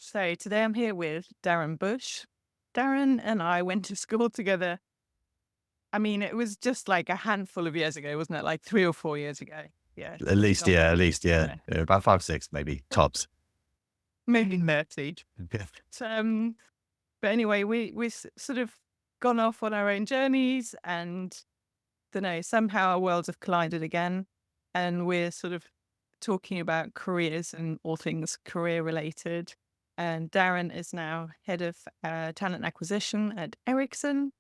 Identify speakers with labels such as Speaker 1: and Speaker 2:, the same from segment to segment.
Speaker 1: So today I'm here with Darren Bush. Darren and I went to school together. I mean, it was just like a handful of years ago, wasn't it? Like 3 or 4 years ago. Yeah.
Speaker 2: At least,
Speaker 1: Not
Speaker 2: yeah,
Speaker 1: more.
Speaker 2: at least, yeah.
Speaker 1: Yeah.
Speaker 2: About 5, 6, maybe tops.
Speaker 1: Maybe 30.
Speaker 2: Yeah.
Speaker 1: But anyway, we sort of gone off on our own journeys and don't know, somehow our worlds have collided again. And we're sort of talking about careers and all things career related. And Darren is now head of talent acquisition at Ericsson.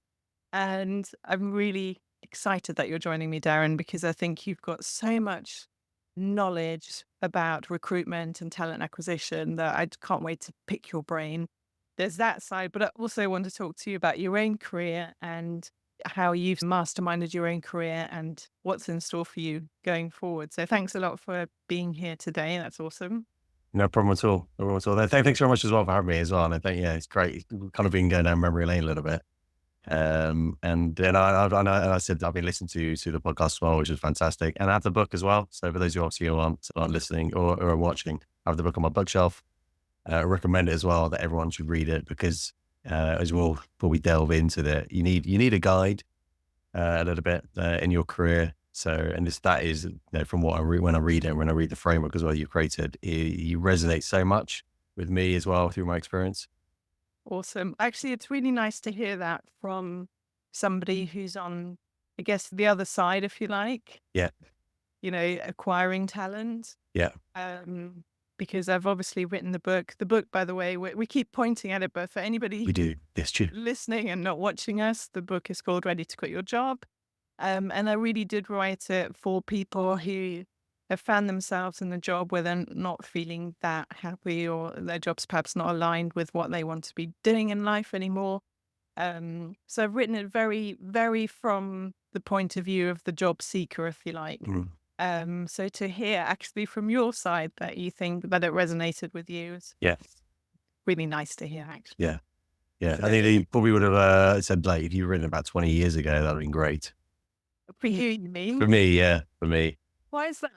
Speaker 1: And I'm really excited that you're joining me, Darren, because I think you've got so much knowledge about recruitment and talent acquisition that I can't wait to pick your brain. There's that side, but I also want to talk to you about your own career and how you've masterminded your own career and what's in store for you going forward. So thanks a lot for being here today. That's awesome.
Speaker 2: No problem at all. No problem at all. Thanks very much as well for having me as well. And I think, yeah, it's great. We've kind of been going down memory lane a little bit. And then I said I've been listening to the podcast as well, which is fantastic. And I have the book as well. So for those who obviously aren't listening or are watching, I have the book on my bookshelf. I recommend it as well that everyone should read it because as we'll probably delve into that, you need a guide a little bit in your career. So, and that is, from what I read, when I read it, when I read the framework as well you created, you resonate so much with me as well through my experience.
Speaker 1: Awesome. Actually, it's really nice to hear that from somebody who's on, I guess, the other side, if you like,
Speaker 2: Yeah.
Speaker 1: acquiring talent.
Speaker 2: Yeah.
Speaker 1: Because I've obviously written the book. The book, by the way, we keep pointing at it, but for anybody
Speaker 2: We do. Yes, true.
Speaker 1: listening and not watching us, the book is called Ready to Quit Your Job. And I really did write it for people who have found themselves in a job where they're not feeling that happy or their job's perhaps not aligned with what they want to be doing in life anymore. So I've written it very, very from the point of view of the job seeker, if you like. So to hear actually from your side that you think that it resonated with you is
Speaker 2: Yeah.
Speaker 1: really nice to hear, actually.
Speaker 2: Yeah. Yeah. I think he probably would have said, like, if you'd written about 20 years ago, that would have been great.
Speaker 1: For you, you mean?
Speaker 2: For me, yeah. For me.
Speaker 1: Why is that?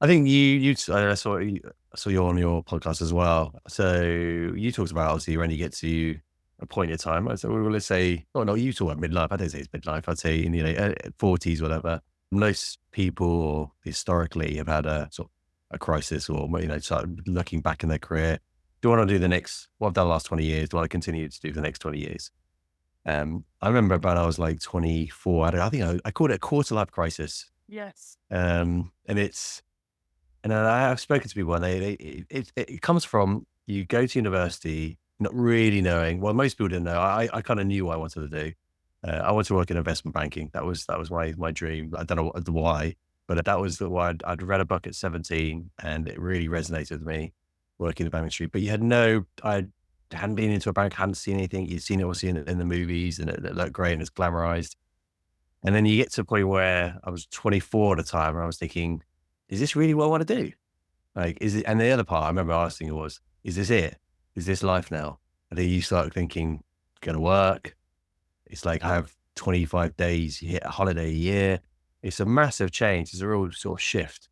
Speaker 2: I think I saw you on your podcast as well. So you talked about obviously when you get to a point in time. So let's say, oh no, you talk about midlife. I don't say it's midlife. I'd say in 40s, whatever. Most people historically have had a sort of a crisis, or start looking back in their career. Do I want to do what I've done the last 20 years? Do I want to continue to do the next 20 years? I remember when I was like 24. I think I called it a quarter life crisis.
Speaker 1: Yes.
Speaker 2: And I've spoken to people, and it comes from you go to university not really knowing. Well, most people didn't know. I kind of knew what I wanted to do. I wanted to work in investment banking. That was my dream. I don't know the why, but that was the why. I'd read a book at 17, and it really resonated with me working in the banking industry. But I hadn't been into a bank, hadn't seen anything. You'd seen it obviously in the movies, and it looked great and it's glamorized. And then you get to a point where I was 24 at the time, and I was thinking, is this really what I want to do? Like, is it? And the other part I remember asking was, is this it? Is this life now? And then you start thinking, going to work. It's like I have 25 days, you hit a holiday a year. It's a massive change. It's a real sort of shift.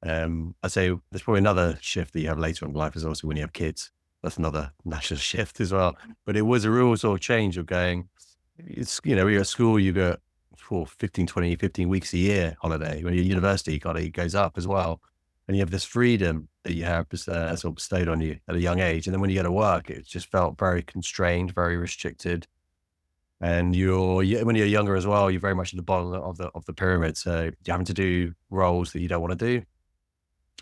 Speaker 2: I'd say there's probably another shift that you have later in life is also when you have kids. That's another national shift as well. But it was a real sort of change of going, when you're at school, you go for 15 weeks a year holiday. When you're at university, it goes up as well. And you have this freedom that you have sort of bestowed on you at a young age. And then when you go to work, it just felt very constrained, very restricted. And when you're younger as well, you're very much at the bottom of the pyramid. So you're having to do roles that you don't want to do.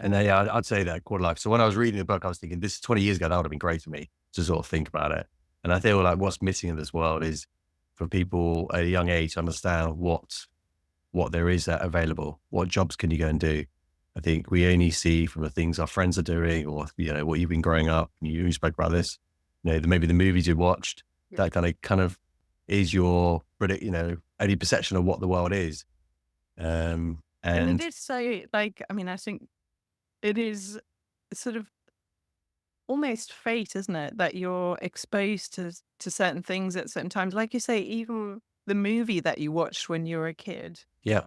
Speaker 2: And then, yeah, I'd say that quarter life. So when I was reading the book, I was thinking, this is 20 years ago, that would have been great for me to sort of think about it. And I feel like what's missing in this world is for people at a young age to understand what there is available. What jobs can you go and do? I think we only see from the things our friends are doing, or what you've been growing up. You spoke about this. Maybe the movies you watched.
Speaker 1: Yeah.
Speaker 2: That kind of is your only perception of what the world is.
Speaker 1: And it is so, like, I mean, I think it is sort of almost fate, isn't it? That you're exposed to certain things at certain times. Like you say, even the movie that you watched when you were a kid
Speaker 2: yeah,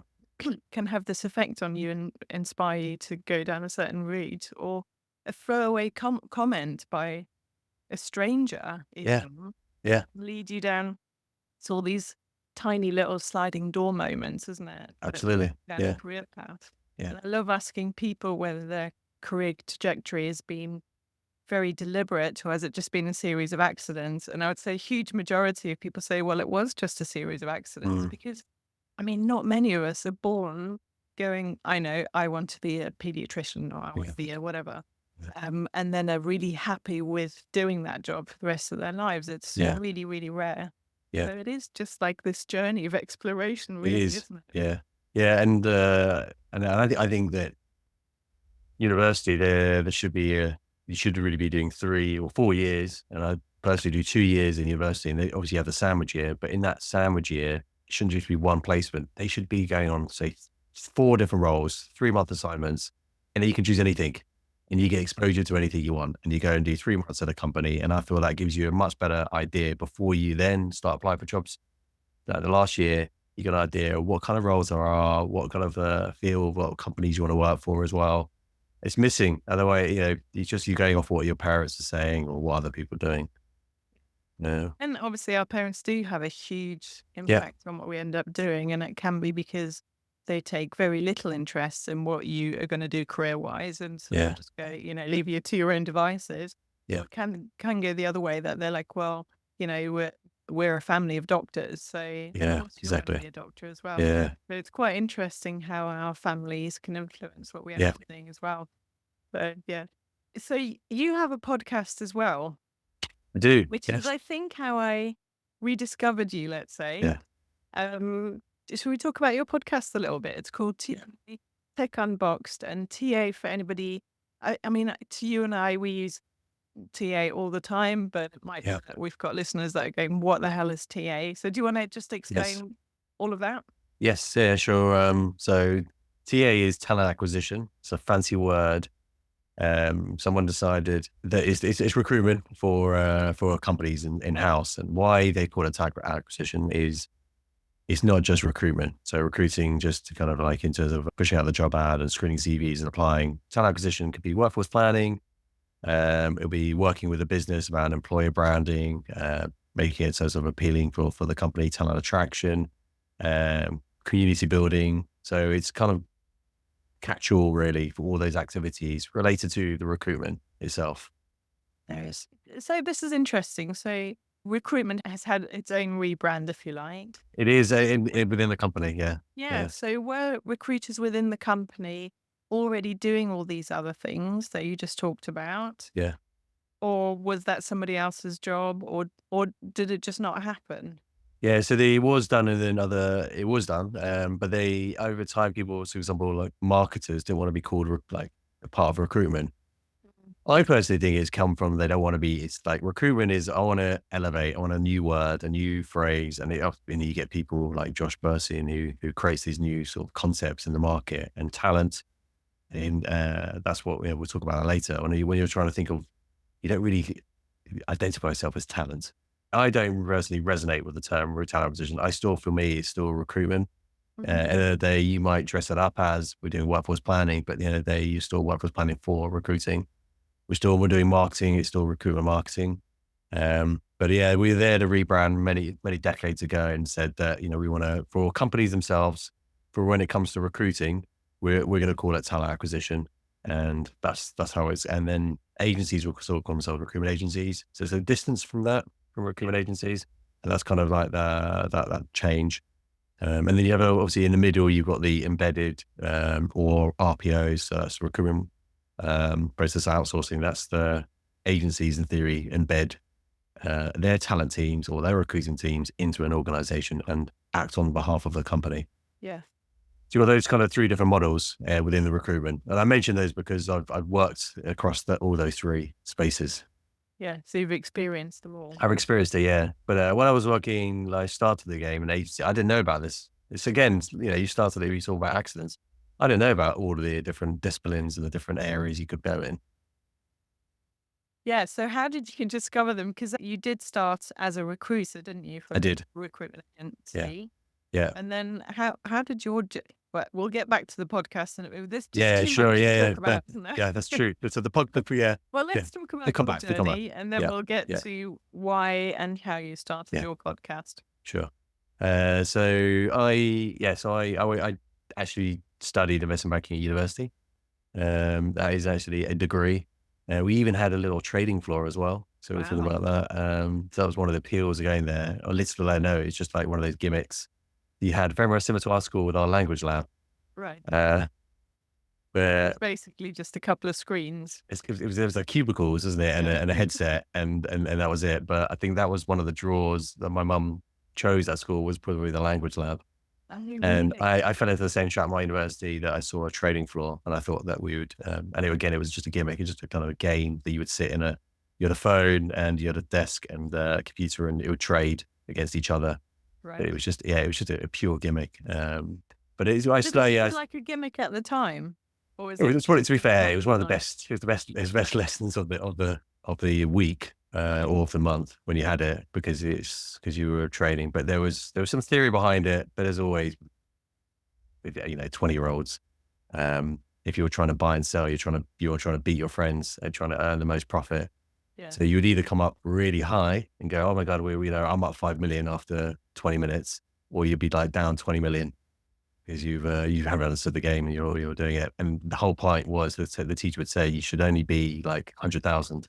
Speaker 1: can have this effect on you and inspire you to go down a certain route, or a throwaway comment by a stranger
Speaker 2: Yeah.
Speaker 1: even
Speaker 2: Yeah.
Speaker 1: lead you down to all these tiny little sliding door moments, isn't it? That lead
Speaker 2: Absolutely.
Speaker 1: down a
Speaker 2: Yeah.
Speaker 1: career path.
Speaker 2: Yeah.
Speaker 1: And I love asking people whether their career trajectory has been very deliberate or has it just been a series of accidents? And I would say a huge majority of people say, well, it was just a series of accidents
Speaker 2: Mm.
Speaker 1: because, I mean, not many of us are born going, I know I want to be a pediatrician or I want
Speaker 2: Yeah.
Speaker 1: to be a whatever.
Speaker 2: Yeah.
Speaker 1: And then are really happy with doing that job for the rest of their lives. It's
Speaker 2: Yeah.
Speaker 1: really, really rare.
Speaker 2: Yeah.
Speaker 1: So it is just like this journey of exploration,
Speaker 2: It
Speaker 1: really,
Speaker 2: is.
Speaker 1: isn't it?
Speaker 2: Yeah. Yeah. And I think that university there should be you should really be doing 3 or 4 years, and I personally do 2 years in university, and they obviously have the sandwich year. But in that sandwich year, it shouldn't just be one placement. They should be going on say 4 different roles, 3 month assignments, and then you can choose anything, and you get exposure to anything you want, and you go and do 3 months at a company. And I feel that gives you a much better idea before you then start applying for jobs. Like the last year, you got an idea of what kind of roles there are, what kind of field, what companies you want to work for as well. It's missing. Otherwise, it's just you going off what your parents are saying or what other people are doing. No.
Speaker 1: And obviously, our parents do have a huge
Speaker 2: Yeah.
Speaker 1: impact on what we end up doing. And it can be because they take very little interest in what you are going to do career wise and sort of
Speaker 2: Yeah.
Speaker 1: just go, leave you to your own devices. Or
Speaker 2: Yeah.
Speaker 1: it can go the other way that they're like, well, we're a family of doctors. So of
Speaker 2: Yeah.
Speaker 1: course you're going to
Speaker 2: Exactly.
Speaker 1: be a doctor as well.
Speaker 2: Yeah.
Speaker 1: But it's quite interesting how our families can influence what we end
Speaker 2: Yeah.
Speaker 1: up doing as well. So, yeah. So you have a podcast as well,
Speaker 2: I do.
Speaker 1: which is,
Speaker 2: Yes.
Speaker 1: I think, how I rediscovered you, let's say.
Speaker 2: Yeah.
Speaker 1: Um, should we talk about your podcast a little bit? It's called
Speaker 2: Yeah.
Speaker 1: Tech Unboxed, and TA for anybody. I mean, to you and I, we use TA all the time, but it might be
Speaker 2: Yeah.
Speaker 1: that we've got listeners that are going, what the hell is TA? So do you want to just
Speaker 2: Yes.
Speaker 1: explain all of that?
Speaker 2: Yes. Yeah. Sure. So TA is talent acquisition. It's a fancy word. Someone decided that it's recruitment for companies in house, and why they call it talent acquisition is it's not just recruitment. So recruiting just to kind of like in terms of pushing out the job ad and screening CVs and applying. Talent acquisition could be workforce planning. It'll be working with a business around employer branding, making it so sort of appealing for the company, talent attraction, community building. So it's kind of catch-all really for all those activities related to the recruitment itself.
Speaker 1: There is. So this is interesting. So recruitment has had its own rebrand, if you like.
Speaker 2: It is within the company. Yeah.
Speaker 1: Yeah.
Speaker 2: Yeah.
Speaker 1: So were recruiters within the company already doing all these other things that you just talked about?
Speaker 2: Yeah.
Speaker 1: Or was that somebody else's job, or did it just not happen?
Speaker 2: Yeah, so it was done in another. It was done, but they over time, people, for example, like marketers, didn't want to be called like a part of recruitment.
Speaker 1: Mhm.
Speaker 2: I personally think it's come from they don't want to be. It's like recruitment is I want to elevate, I want a new word, a new phrase, and you get people like Josh Bersin who creates these new sort of concepts in the market and talent, and that's what we'll talk about later. When you're trying to think of, you don't really identify yourself as talent. I don't personally resonate with the term talent acquisition. I still, for me, it's still recruitment.
Speaker 1: Mhm.
Speaker 2: At the end of the day, you might dress it up as we're doing workforce planning, but at the end of the day, you're still workforce planning for recruiting. We're doing marketing. It's still recruitment marketing. But yeah, we were there to rebrand many decades ago and said that we want to for companies themselves for when it comes to recruiting, we're going to call it talent acquisition, and that's how it's. And then agencies will sort of call themselves recruitment agencies. So there's a distance from that from recruitment agencies, and that's kind of like that change. And then you have obviously in the middle you've got the embedded or RPOs, so that's recruitment process outsourcing. That's the agencies in theory embed their talent teams or their recruiting teams into an organization and act on behalf of the company.
Speaker 1: Yeah.
Speaker 2: So you've got those kind of 3 different models within the recruitment. And I mention those because I've worked across all those 3 spaces.
Speaker 1: Yeah. So you've experienced them all.
Speaker 2: I've experienced it, yeah. But when I was working, like, I started the game in agency, I didn't know about this. It's again, you started it, you talk about accidents. I didn't know about all of the different disciplines and the different areas you could go in.
Speaker 1: Yeah. So how did you discover them? Because you did start as a recruiter, didn't you, for
Speaker 2: I
Speaker 1: a
Speaker 2: did.
Speaker 1: recruitment
Speaker 2: Yeah.
Speaker 1: agency?
Speaker 2: Yeah.
Speaker 1: And then how did your But we'll get back to the podcast, and there's just
Speaker 2: Yeah,
Speaker 1: too
Speaker 2: sure.
Speaker 1: much to
Speaker 2: Yeah,
Speaker 1: talk
Speaker 2: yeah,
Speaker 1: about, isn't there?
Speaker 2: yeah. That's true. So yeah,
Speaker 1: Well,
Speaker 2: yeah.
Speaker 1: let's talk
Speaker 2: They
Speaker 1: about
Speaker 2: come
Speaker 1: your
Speaker 2: back. They come back.
Speaker 1: journey, and then
Speaker 2: Yeah,
Speaker 1: we'll get
Speaker 2: yeah,
Speaker 1: to why and how you started
Speaker 2: yeah.
Speaker 1: your podcast.
Speaker 2: Sure. So I actually studied investment banking at university. That is actually a degree. We even had a little trading floor as well. So we're talking
Speaker 1: Wow.
Speaker 2: about that. So that was one of the appeals of going there. Or little did I know, it's just like one of those gimmicks you had very much similar to our school with our language lab.
Speaker 1: Right.
Speaker 2: Uh,
Speaker 1: So
Speaker 2: where
Speaker 1: it's basically just a couple of screens.
Speaker 2: it was like cubicles, isn't it?
Speaker 1: Yeah.
Speaker 2: And a headset and that was it. But I think that was one of the draws that my mum chose at school was probably the language lab.
Speaker 1: I mean,
Speaker 2: And
Speaker 1: really?
Speaker 2: I fell into the same trap at my university that I saw a trading floor, and I thought that we would, again, it was just a gimmick. It's just a kind of a game that you would sit you had a phone and you had a desk and a computer, and it would trade against each other. But
Speaker 1: Right.
Speaker 2: it was just, yeah, it was just a pure gimmick. But I
Speaker 1: Did it
Speaker 2: slowly,
Speaker 1: seem like a gimmick at the time? Or was
Speaker 2: it
Speaker 1: it
Speaker 2: was, to be fair, it was one of the
Speaker 1: nice?
Speaker 2: best, it was the best lessons of the week,
Speaker 1: Right.
Speaker 2: or of the month when you had it because because you were trading. But there was some theory behind it, but as always, with, 20-year-olds. If you were trying to buy and sell, you were trying to beat your friends and trying to earn the most profit.
Speaker 1: Yeah.
Speaker 2: So you would either come up really high and go, "Oh my God, I'm up 5 million after 20 minutes," or you'd be like down 20 million because you haven't understood the game and you're doing it. And the whole point was that the teacher would say you should only be like 100,000.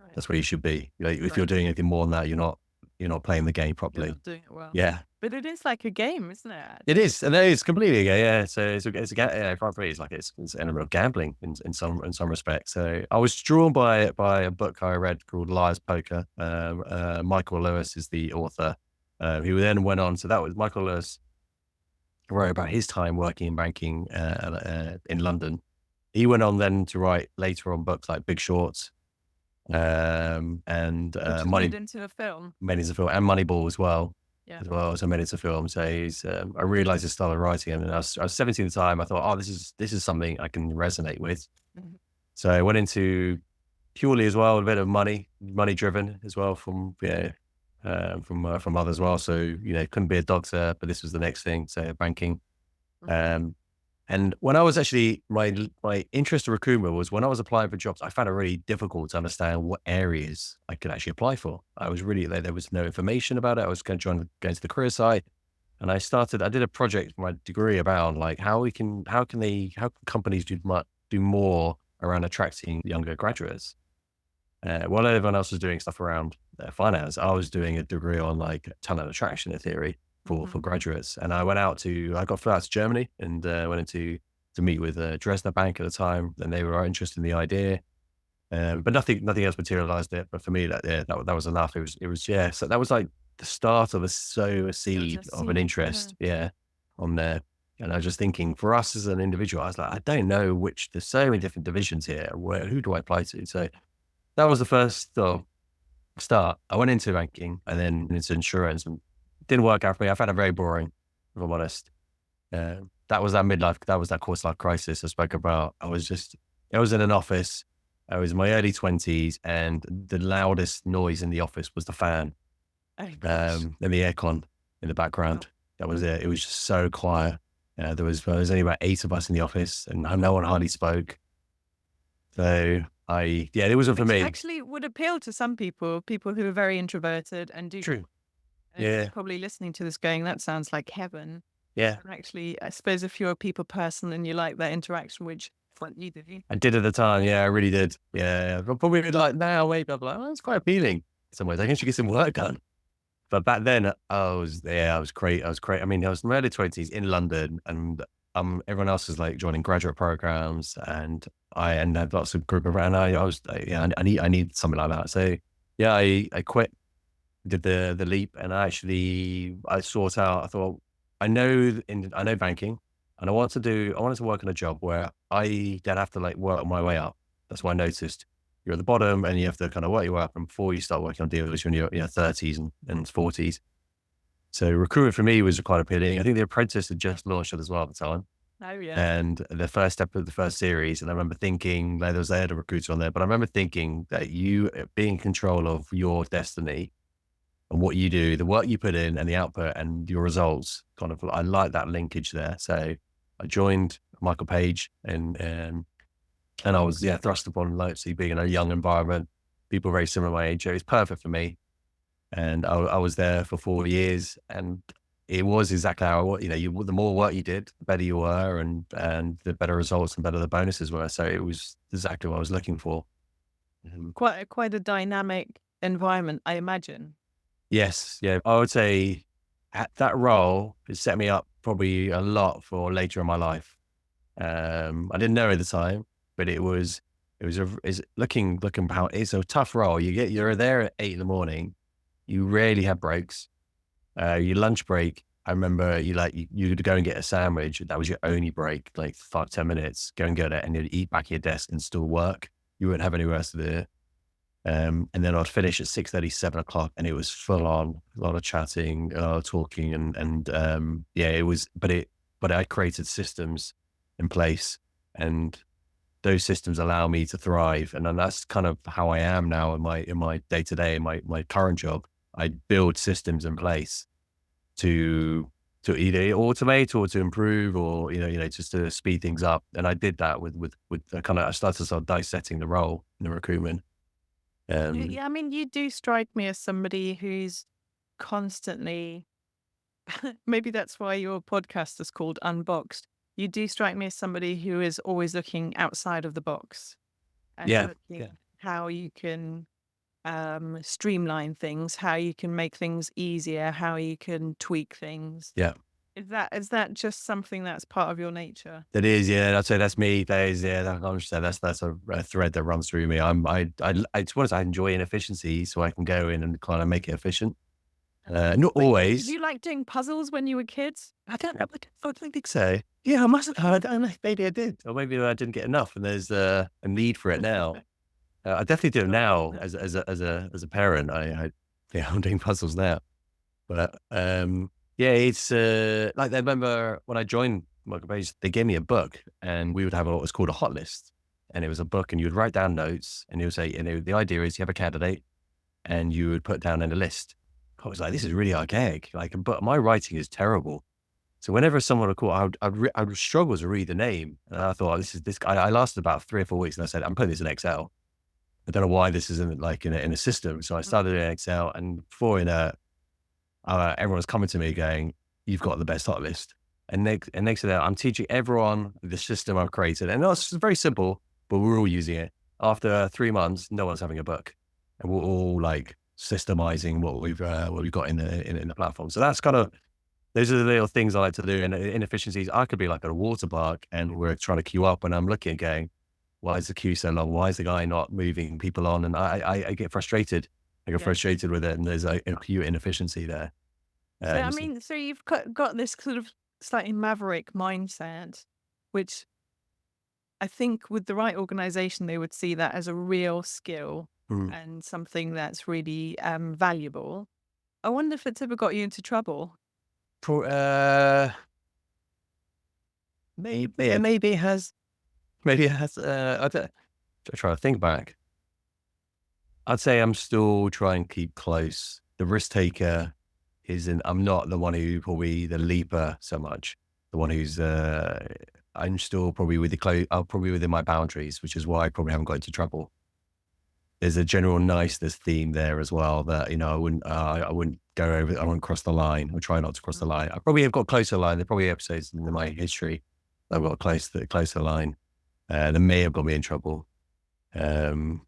Speaker 1: Right.
Speaker 2: That's where you should be. Like, if you're
Speaker 1: Right.
Speaker 2: doing anything more than that, you're not playing the game
Speaker 1: You're
Speaker 2: properly.
Speaker 1: not doing it well.
Speaker 2: Yeah.
Speaker 1: But it is like a game, isn't it?
Speaker 2: It is, and it is completely yeah, yeah. So yeah, quite frankly, it's like it's an element of gambling in some respects. So I was drawn by a book I read called Liar's Poker. Michael Lewis is the author. Who then went on. So that was Michael Lewis wrote about his time working in banking in London. He went on then to write later on books like Big Short, and
Speaker 1: Which is made
Speaker 2: Money,
Speaker 1: into a film.
Speaker 2: made into film, and Moneyball
Speaker 1: Yeah.
Speaker 2: as well as I made it to film. So I realized his style of writing, and I was 17 at the time. I thought, oh, this is something I can resonate with.
Speaker 1: Mhm.
Speaker 2: So I went into purely as well a bit of money driven as well from others as well. So couldn't be a doctor, but this was the next thing. So banking.
Speaker 1: Mhm.
Speaker 2: Um, and when I was actually my interest in recruitment was when I was applying for jobs, I found it really difficult to understand what areas I could actually apply for. I was really there was no information about it. I was going to try and go to the career site, and I did a project for my degree about like how can companies do more around attracting younger graduates. While everyone else was doing stuff around finance, I was doing a degree on like talent attraction in theory for
Speaker 1: Mhm.
Speaker 2: graduates. And I got flew out to Germany and went into to meet with Dresdner Bank at the time, and they were interested in the idea. But nothing else materialized it. But for me, that was enough. It was yeah. So that was like the start of a
Speaker 1: It was
Speaker 2: seed
Speaker 1: a
Speaker 2: of an
Speaker 1: seed. Yeah.
Speaker 2: interest. Yeah, on there. And I was just thinking, for us as an individual, I was like, I don't know there's so many different divisions here. Who do I apply to? So that was the first start. I went into banking and then into insurance, and it didn't work out for me. I found it very boring, if I'm honest. That was that was that quarter life crisis I spoke about. I was in an office. I was in my early 20s, and the loudest noise in the office was the fan,
Speaker 1: Oh gosh.
Speaker 2: and the aircon in the
Speaker 1: Wow.
Speaker 2: background. That was it. It was just so quiet. There was only about 8 of us in the office, and no one hardly spoke. So it wasn't for
Speaker 1: Which
Speaker 2: me.
Speaker 1: actually would appeal to some people, people who are very introverted
Speaker 2: True.
Speaker 1: and
Speaker 2: Yeah.
Speaker 1: probably listening to this going, that sounds like heaven.
Speaker 2: Yeah.
Speaker 1: And actually, I suppose if you're a people person and you like that interaction, which what you do.
Speaker 2: I did at the time. Yeah, I really did. Yeah. But probably like now, maybe I'm like, oh, it's quite appealing in some ways. I guess you get some work done. But back then, I was great. I was great. I mean, I was in my early 20s in London, and everyone else was like joining graduate programs, and I had lots of group around. I was, yeah, I need something like that. So yeah, I quit, did the leap, and I sought out. I thought I know banking, and I wanted to work in a job where I don't have to like work my way up. That's what I noticed. You're at the bottom, and you have to kind of work your way up, and before you start working on deals, you're in your 30s and 40s. So recruitment for me was quite appealing. I think The Apprentice had just launched it as well at the time.
Speaker 1: Oh yeah.
Speaker 2: And the first step of the first series, and I remember thinking, like, they had a recruiter on there, but I remember thinking that you being in control of your destiny and what you do, the work you put in and the output and your results, kind of, I like that linkage there. So I joined Michael Page, and I was, yeah, thrust upon, like, see, being in a young environment, people very similar to my age. It was perfect for me. And I was there for 4 years, and it was exactly how I you know, the more work you did, the better you were, and the better results and better the bonuses were. So it was exactly what I was looking for. Um,
Speaker 1: Quite a dynamic environment, I imagine.
Speaker 2: yes, yeah, I would say at that role, it set me up probably a lot for later in my life. I didn't know at the time, but is looking how it's a tough role. You're there at 8 in the morning. You rarely have breaks. Your lunch break, I remember you'd go and get a sandwich. That was your only break, like 5, 10 minutes. Go and get it, and you'd eat back at your desk and still work. You wouldn't have anywhere else to do it. And then I'd finish at 6:30, 7 o'clock, and it was full on, a lot of chatting, a lot of talking, yeah, it was. But I created systems in place, and those systems allow me to thrive, and then that's kind of how I am now in my day to day, in my current job. I build systems in place to either automate or to improve, or just to speed things up. And I did that with I started sort of dissecting the role in the recruitment. Um,
Speaker 1: Yeah, I mean, you do strike me as somebody who's constantly, maybe that's why your podcast is called Unboxed. You do strike me as somebody who is always looking outside of the box and
Speaker 2: yeah,
Speaker 1: looking
Speaker 2: yeah,
Speaker 1: how you can streamline things, how you can make things easier, how you can tweak things.
Speaker 2: yeah.
Speaker 1: Is that just something that's part of your nature?
Speaker 2: That is, yeah. I'd say that's me. That is, yeah. That, I'm sure that's a thread that runs through me. To be honest, I enjoy inefficiencies, so I can go in and kind of make it efficient. Not
Speaker 1: But did
Speaker 2: always.
Speaker 1: you like doing puzzles when you were kids?
Speaker 2: I don't think so. Yeah, I must have. I don't know. Maybe I did, or maybe I didn't get enough, and there's a need for it now. I definitely do it now as a parent. Yeah, I'm doing puzzles now. But yeah, it's like I remember when I joined Michael Page, they gave me a book, and we would have what was called a hot list, and it was a book, and you would write down notes, and you would say, the idea is you have a candidate, and you would put down in a list. I was like, this is really archaic, like, but my writing is terrible. So whenever someone would call, I would struggle to read the name, and I thought, this is this guy. I lasted about 3 or 4 weeks, and I said, I'm putting this in Excel. I don't know why this isn't like in a system. So I started in Excel, and before in a everyone's coming to me going, "You've got the best hot list." And next to that, I'm teaching everyone the system I've created, and it's very simple, but we're all using it. After 3 months, no one's having a book, and we're all like systemizing what we've got in the platform. So that's kind of those are the little things I like to do. And inefficiencies, I could be like at a water park, and we're trying to queue up, and I'm looking, going, "Why is the queue so long? Why is the guy not moving people on?" And I get frustrated. I get
Speaker 1: Yeah.
Speaker 2: frustrated with it, and there's a queue inefficiency there.
Speaker 1: So I
Speaker 2: So
Speaker 1: mean, so you've got this sort of slightly maverick mindset, which I think with the right organization, they would see that as a real skill
Speaker 2: mm,
Speaker 1: and something that's really valuable. I wonder if it's ever got you into trouble.
Speaker 2: pro maybe it has. Maybe it has, I don't I'm trying to think back. I'd say I'm still trying to keep close. The risk taker isn't I'm not the one who probably the leaper so much. The one who's, I'm still probably I'm probably within my boundaries, which is why I probably haven't got into trouble. There's a general niceness theme there as well that, I wouldn't go over I wouldn't cross the line. I try not to cross the line. I probably have got closer line. There are probably episodes in my history that I've got closer line, that may have got me in trouble. Um,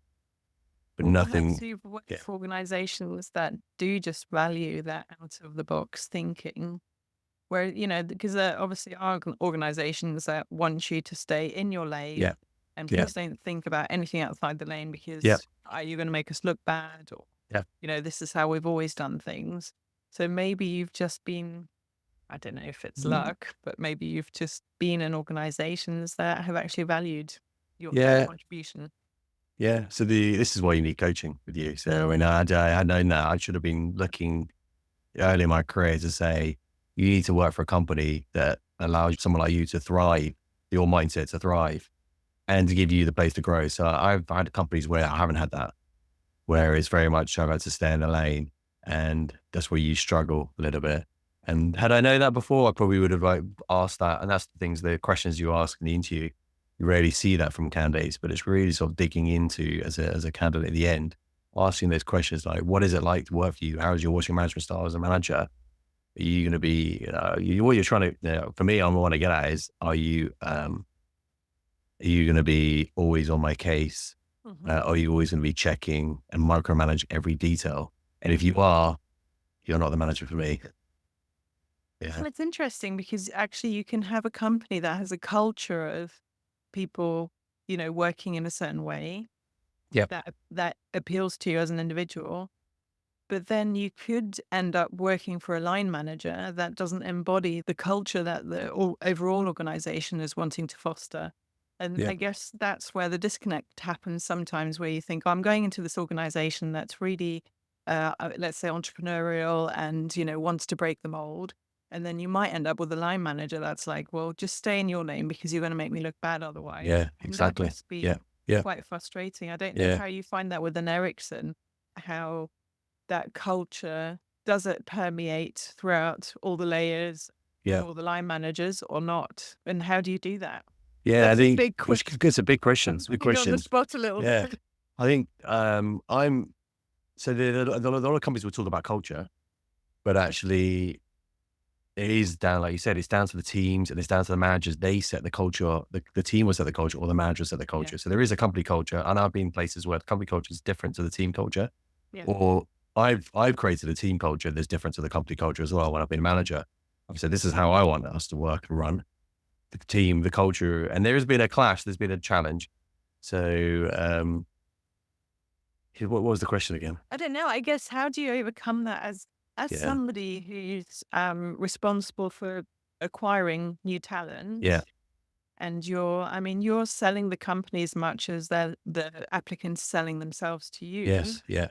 Speaker 2: but
Speaker 1: Or perhaps
Speaker 2: nothing.
Speaker 1: you've worked
Speaker 2: Yeah.
Speaker 1: for organizations that do just value that out of the box thinking, where, because there obviously are organizations that want you to stay in your
Speaker 2: Yeah.
Speaker 1: lane and
Speaker 2: Yeah.
Speaker 1: please don't think about anything outside the lane
Speaker 2: Yeah.
Speaker 1: because are you going to make us look bad, or,
Speaker 2: Yeah.
Speaker 1: this is how we've always done things. So maybe you've just been, I don't know if it's
Speaker 2: Mm,
Speaker 1: luck, but maybe you've just been in organizations that have actually valued your
Speaker 2: yeah.
Speaker 1: contribution.
Speaker 2: Yeah. So this is why you need coaching with you. So when I had known that, I should have been looking early in my career to say, you need to work for a company that allows someone like you to thrive, your mindset to thrive, and to give you the place to grow. So I've had companies where I haven't had that, where it's very much I've had to stay in the lane, and that's where you struggle a little bit. And had I known that before, I probably would have like asked that. And that's the things, the questions you ask in the interview. You rarely see that from candidates, but it's really sort of digging into as a candidate at the end, asking those questions like, what is it like to work for you? How is your working management style as a manager? Are you going to be, what you're trying to, for me, I want to get at is, are you going to be always on my case?
Speaker 1: Mhm.
Speaker 2: Are you always going to be checking and micromanage every detail? And if you are, you're not the manager for me. Yeah.
Speaker 1: And it's interesting because actually you can have a company that has a culture of people, working in a certain way
Speaker 2: Yep.
Speaker 1: that appeals to you as an individual. But then you could end up working for a line manager that doesn't embody the culture that the overall organization is wanting to foster. And
Speaker 2: Yeah.
Speaker 1: I guess that's where the disconnect happens sometimes, where you think, oh, I'm going into this organization that's really, let's say, entrepreneurial and, wants to break the mold. And then you might end up with a line manager that's like, well, just stay in your lane because you're going to make me look bad otherwise.
Speaker 2: Yeah.
Speaker 1: And that
Speaker 2: Exactly.
Speaker 1: must be
Speaker 2: Yeah. Yeah.
Speaker 1: quite frustrating. I don't know
Speaker 2: Yeah.
Speaker 1: how you find that with an Ericsson, how that culture, does it permeate throughout all the layers and
Speaker 2: Yeah.
Speaker 1: all the line managers or not? And how do you do that?
Speaker 2: Yeah. I
Speaker 1: That's a
Speaker 2: think,
Speaker 1: big
Speaker 2: which
Speaker 1: question.
Speaker 2: is a big question.
Speaker 1: That's
Speaker 2: Big
Speaker 1: putting you on the
Speaker 2: question.
Speaker 1: spot a little
Speaker 2: Yeah.
Speaker 1: bit.
Speaker 2: I think, so a lot of companies will talk about culture, but actually it is down, like you said, it's down to the teams and it's down to the managers. They set the culture, the team will set the culture or the manager set the
Speaker 1: Yeah.
Speaker 2: culture. So there is a company culture. And I've been places where the company culture is different to the team culture,
Speaker 1: Yeah.
Speaker 2: or I've created a team culture that's different to the company culture as well when I've been a manager. I've said, this is how I want us to work and run the team, the culture. And there has been a clash, there's been a challenge. So, what was the question again?
Speaker 1: I don't know. I guess how do you overcome that as
Speaker 2: Yeah.
Speaker 1: somebody who's responsible for acquiring new
Speaker 2: Yeah.
Speaker 1: talent and you're selling the company as much as the applicants selling themselves to you.
Speaker 2: Yes. Yeah.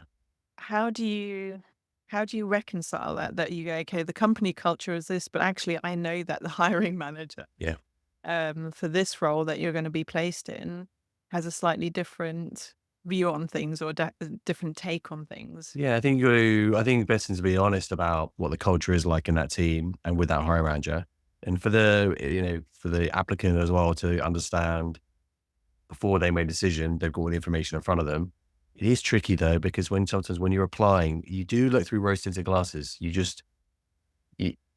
Speaker 1: How do you how do you reconcile that you go, okay, the company culture is this, but actually I know that the hiring manager
Speaker 2: Yeah.
Speaker 1: for this role that you're going to be placed in has a slightly different view on things or a different take on things.
Speaker 2: Yeah, I think the best thing is to be honest about what the culture is like in that team and with that hiring manager. And for for the applicant as well to understand before they make a decision, they've got all the information in front of them. It is tricky though, because sometimes when you're applying, you do look through rose tinted glasses.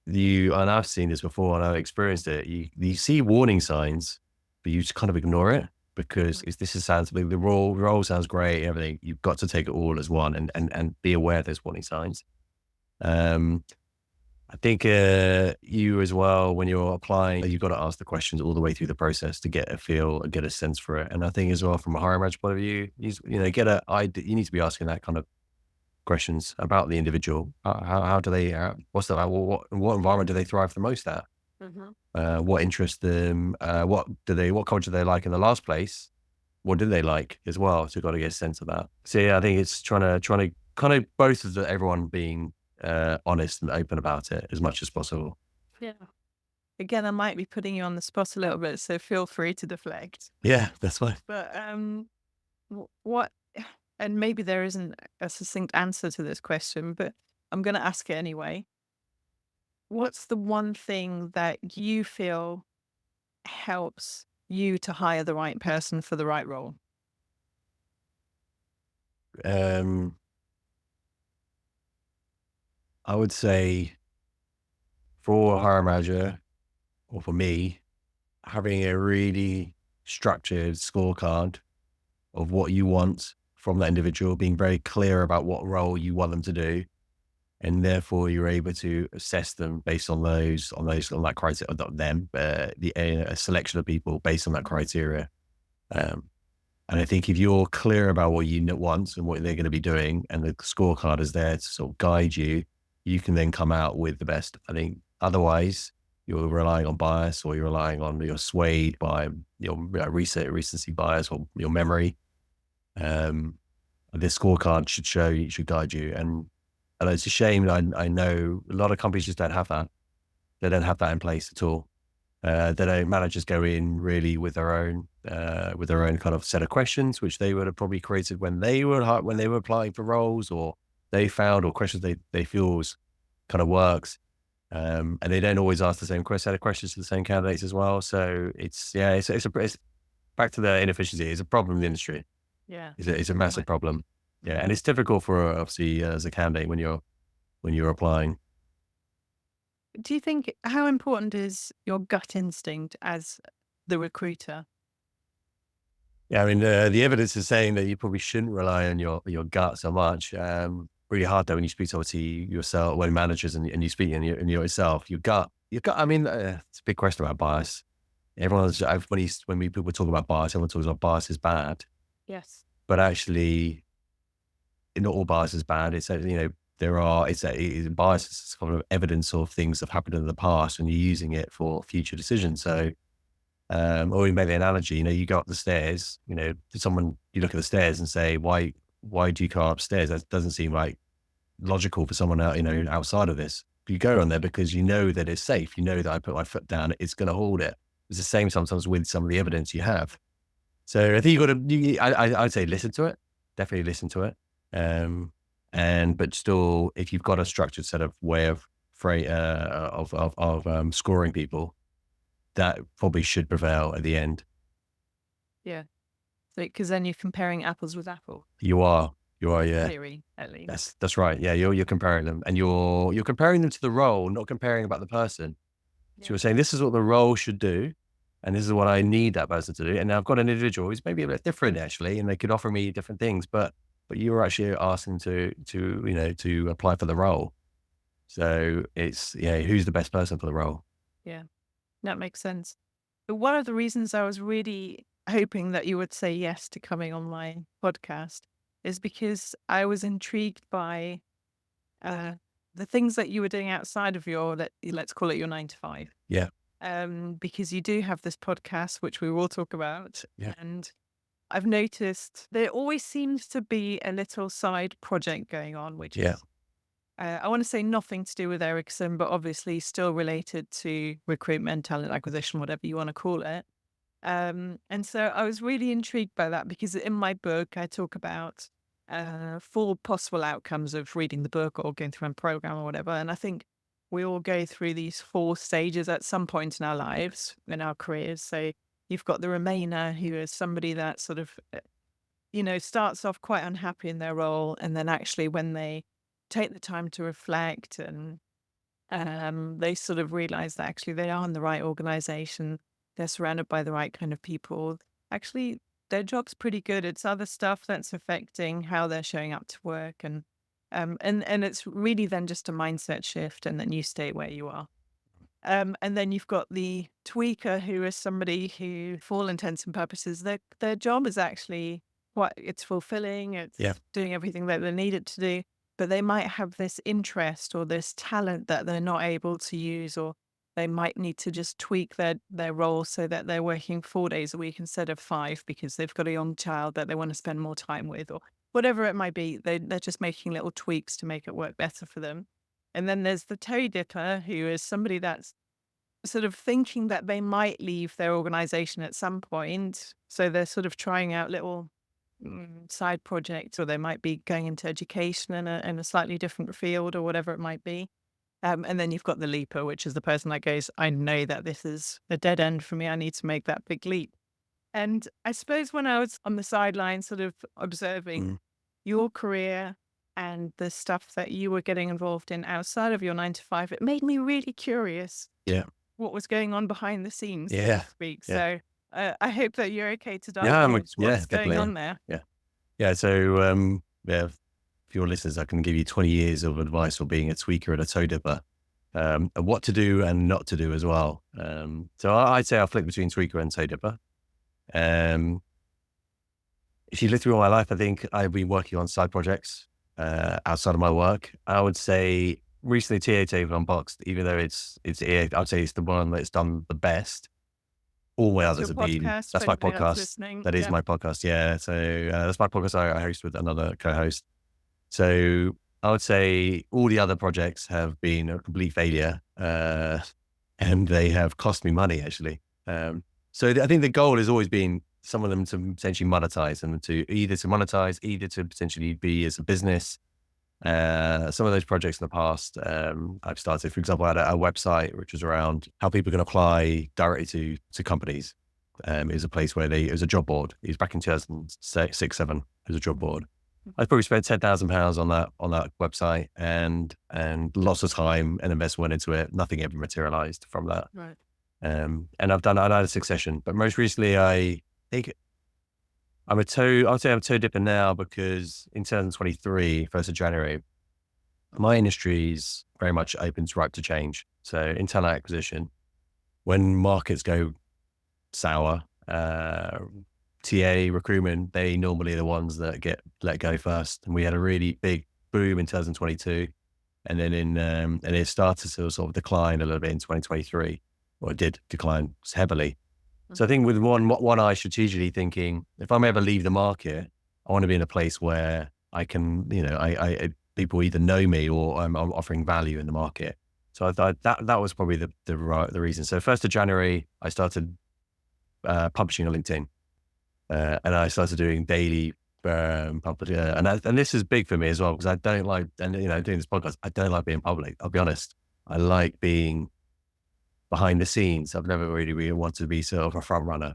Speaker 2: You, and I've seen this before and I've experienced it. You see warning signs, but you just kind of ignore it because
Speaker 1: Mhm.
Speaker 2: this is sounds the role sounds great, everything. You've got to take it all as one and be aware there's warning signs. Um, I think you as well, when you're applying, you've got to ask the questions all the way through the process to get a feel, get a sense for it. And I think as well, from a hiring manager point of view, you need to be asking that kind of questions about the individual. How do they, what's the, what environment do they thrive the most at?
Speaker 1: Mhm.
Speaker 2: What interests them? What culture do they like in the last place? What did they like as well? So you've got to get a sense of that. So yeah, I think it's trying to kind of both of everyone being honest and open about it as much as possible.
Speaker 1: Yeah. Again, I might be putting you on the spot a little bit, so feel free to deflect.
Speaker 2: Yeah, that's fine.
Speaker 1: But what and maybe there isn't a succinct answer to this question, but I'm going to ask it anyway. What's the one thing that you feel helps you to hire the right person for the right role?
Speaker 2: Um, I would say for a hiring manager or for me, having a really structured scorecard of what you want from that individual, being very clear about what role you want them to do. And therefore you're able to assess them based on that criteria, not them, a selection of people based on that
Speaker 1: Mhm.
Speaker 2: criteria. Um, and I think if you're clear about what you want and what they're going to be doing, and the scorecard is there to sort of guide you, you can then come out with the best. I think otherwise you're relying on bias, or you're swayed by your recency bias or your memory. Um, this scorecard should guide you. And it's a shame that I know a lot of companies just don't have that. They don't have that in place at all. They don't managers go in really with their own kind of set of questions, which they would have probably created when they were applying for roles, or they found, or questions they feel was kind of works. And they don't always ask the same set of questions to the same candidates as well. So it's back to the inefficiency. It's a problem in the industry.
Speaker 1: Yeah.
Speaker 2: It's a massive
Speaker 1: Right.
Speaker 2: problem. Yeah, and it's difficult for obviously as a candidate when you're applying.
Speaker 1: Do you think how important is your gut instinct as the recruiter?
Speaker 2: Yeah, I mean the evidence is saying that you probably shouldn't rely on your gut so much. Really hard though when you speak to obviously yourself, when managers and you speak in yourself, your gut. I mean, it's a big question about bias. Everyone's when people talk about bias, everyone talks about bias is bad,
Speaker 1: Yes.
Speaker 2: but actually, not all bias is bad. It's there are bias is kind of evidence of things that have happened in the past, and you're using it for future decisions. So, or we made the analogy, you go up the stairs, to someone, you look at the stairs and say, why do you go upstairs? That doesn't seem like logical for someone out, outside of this. You go on there because you know that it's safe. You know that I put my foot down, it's going to hold it. It's the same sometimes with some of the evidence you have. So I think I'd say listen to it, definitely listen to it. Um, but still, if you've got a structured set of way of scoring people, that probably should prevail at the end.
Speaker 1: Yeah. So, because then you're comparing apples with apples,
Speaker 2: Yeah.
Speaker 1: theory at least.
Speaker 2: That's right. Yeah, you're comparing them, and you're comparing them to the role, not comparing about the person. So
Speaker 1: Yeah.
Speaker 2: you're saying this is what the role should do, and this is what I need that person to do. And now I've got an individual who's maybe a bit different actually, and they could offer me different things, but you were actually asking to apply for the role. So it's who's the best person for the role?
Speaker 1: Yeah. That makes sense. But one of the reasons I was really hoping that you would say yes to coming on my podcast is because I was intrigued by uh, the things that you were doing outside of let's call it your 9 to 5.
Speaker 2: Yeah,
Speaker 1: Because you do have this podcast, which we will talk about.
Speaker 2: yeah,
Speaker 1: And I've noticed there always seems to be a little side project going on, which
Speaker 2: yeah,
Speaker 1: is, I want to say nothing to do with Ericsson, but obviously still related to recruitment, talent acquisition, whatever you want to call it. And so I was really intrigued by that because in my book, I talk about 4 possible outcomes of reading the book or going through a program or whatever. And I think we all go through these 4 stages at some point in our lives, in our careers. So you've got the Remainer, who is somebody that sort of, starts off quite unhappy in their role. And then actually, when they take the time to reflect and they sort of realize that actually they are in the right organization, they're surrounded by the right kind of people. Actually, their job's pretty good. It's other stuff that's affecting how they're showing up to work, and it's really then just a mindset shift, and then you stay where you are. And then you've got the tweaker, who is somebody who, for all intents and purposes, their job is actually it's fulfilling.
Speaker 2: yeah,
Speaker 1: It's doing everything that they need it to do, but they might have this interest or this talent that they're not able to use, or they might need to just tweak their role so that they're working 4 days a week instead of 5 because they've got a young child that they want to spend more time with, or whatever it might be. They're just making little tweaks to make it work better for them. And then there's the toe dipper, who is somebody that's sort of thinking that they might leave their organization at some point. So they're sort of trying out little side projects, or they might be going into education in a slightly different field or whatever it might be. And then you've got the leaper, which is the person that goes, I know that this is a dead end for me. I need to make that big leap. And I suppose when I was on the sideline, sort of observing
Speaker 2: mm,
Speaker 1: your career and the stuff that you were getting involved in outside of your 9 to 5, it made me really curious
Speaker 2: yeah,
Speaker 1: what was going on behind the scenes, so to
Speaker 2: yeah,
Speaker 1: speak.
Speaker 2: yeah.
Speaker 1: So I hope that you're okay to
Speaker 2: Yeah,
Speaker 1: divulge what's going
Speaker 2: definitely.
Speaker 1: on there.
Speaker 2: Yeah. Yeah. So, yeah, for your listeners, I can give you 20 years of advice for being a tweaker and a toe dipper, and what to do and not to do as well. So I'd say I'll flick between tweaker and toe dipper. Um, if you look through all my life, I think I've been working on side projects, outside of my work. I would say recently TAT Unboxed, even though I'd say it's the one that's done the best. All my
Speaker 1: That's your
Speaker 2: others have been,
Speaker 1: podcast for
Speaker 2: that's my
Speaker 1: anybody else
Speaker 2: podcast.
Speaker 1: listening.
Speaker 2: That is
Speaker 1: Yeah.
Speaker 2: my podcast. Yeah. So that's my podcast I host with another co-host. So I would say all the other projects have been a complete failure, and they have cost me money actually. I think the goal has always been some of them to potentially monetize and to either to potentially be as a business, Some of those projects in the past, I've started, for example, I had a website which was around how people can apply directly to companies. It was a place where it was a job board. It was back in 2006, 7. It was a job board. I probably spent £10,000 on that website, and lots of time and investment went into it. Nothing ever materialized from that.
Speaker 1: Right.
Speaker 2: And I had a succession, but most recently I think I would say I'm a toe dipper now, because in 2023, 1st of January, my industry is very much open to ripe to change. So in talent acquisition, when markets go sour, TA recruitment, they normally are the ones that get let go first. And we had a really big boom in 2022. And then and it started to sort of decline a little bit in 2023, or it did decline heavily. So I think with one eye strategically thinking, if I'm ever leave the market, I want to be in a place where I can, I people either know me or I'm offering value in the market. So I thought that was probably the reason. So 1st of January, I started publishing on LinkedIn, and I started doing daily public. And this is big for me as well, because I don't like, and doing this podcast, I don't like being public. I'll be honest. I like being behind the scenes. I've never really wanted to be sort of a front runner.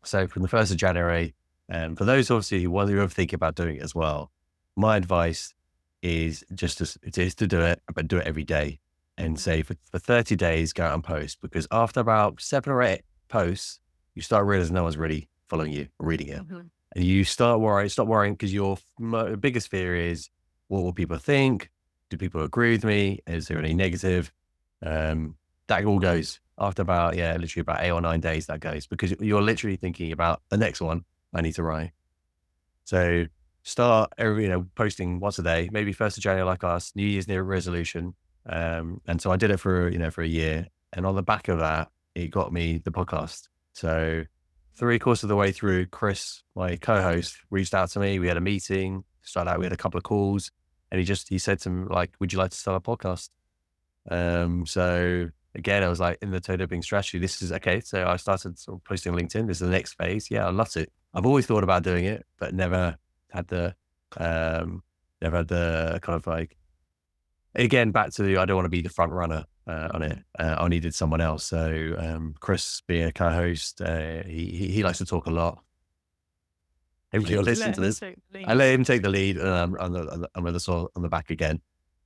Speaker 2: So from the 1st of January, and for those obviously who are thinking about doing it as well, my advice is to do it, but do it every day. And say for 30 days, go out and post, because after about 7 or 8 posts, you start realizing no one's really following you or reading it.
Speaker 1: Mhm.
Speaker 2: And you stop worrying, because your biggest fear is, what will people think? Do people agree with me? Is there any negative? That all goes after about, literally about 8 or 9 days, that goes, because you're literally thinking about the next one I need to write. So start posting once a day, maybe 1st of January, like us, New Year's resolution. And so I did it for a year. And on the back of that, it got me the podcast. So 3/4 of the way through, Chris, my co-host, reached out to me. We had a meeting, we had a couple of calls, and he said to me, like, would you like to start a podcast? So again, I was like, in the toe dipping strategy, this is okay. So I started sort of posting on LinkedIn. This is the next phase. Yeah, I loved it. I've always thought about doing it, but never had the kind of like, again, back to I don't want to be the front runner on it. I needed someone else. So Chris, being a co-host, he likes to talk a lot. Hopefully you'll listen
Speaker 1: Let
Speaker 2: to
Speaker 1: him
Speaker 2: this.
Speaker 1: take the
Speaker 2: I
Speaker 1: lead.
Speaker 2: let him take the lead, and I'm on the back again.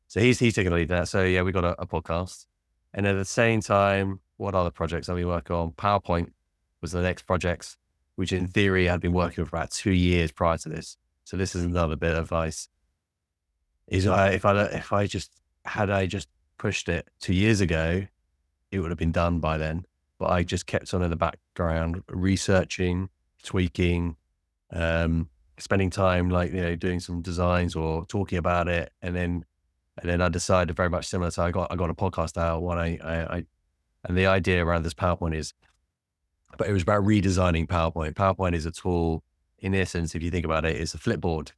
Speaker 2: So he's taking the lead there. So yeah, we got a podcast. And at the same time, what other projects are we working on? PowerPoint was the next project, which in theory I'd been working on for about 2 years prior to this. So this is another bit of advice. Is if I just pushed it 2 years ago, it would have been done by then. But I just kept on in the background, researching, tweaking, spending time, like, doing some designs or talking about it. And then I decided, very much similar. So I got a podcast out. And the idea around this PowerPoint but it was about redesigning PowerPoint. PowerPoint is a tool, in essence, if you think about it, it's a flipboard,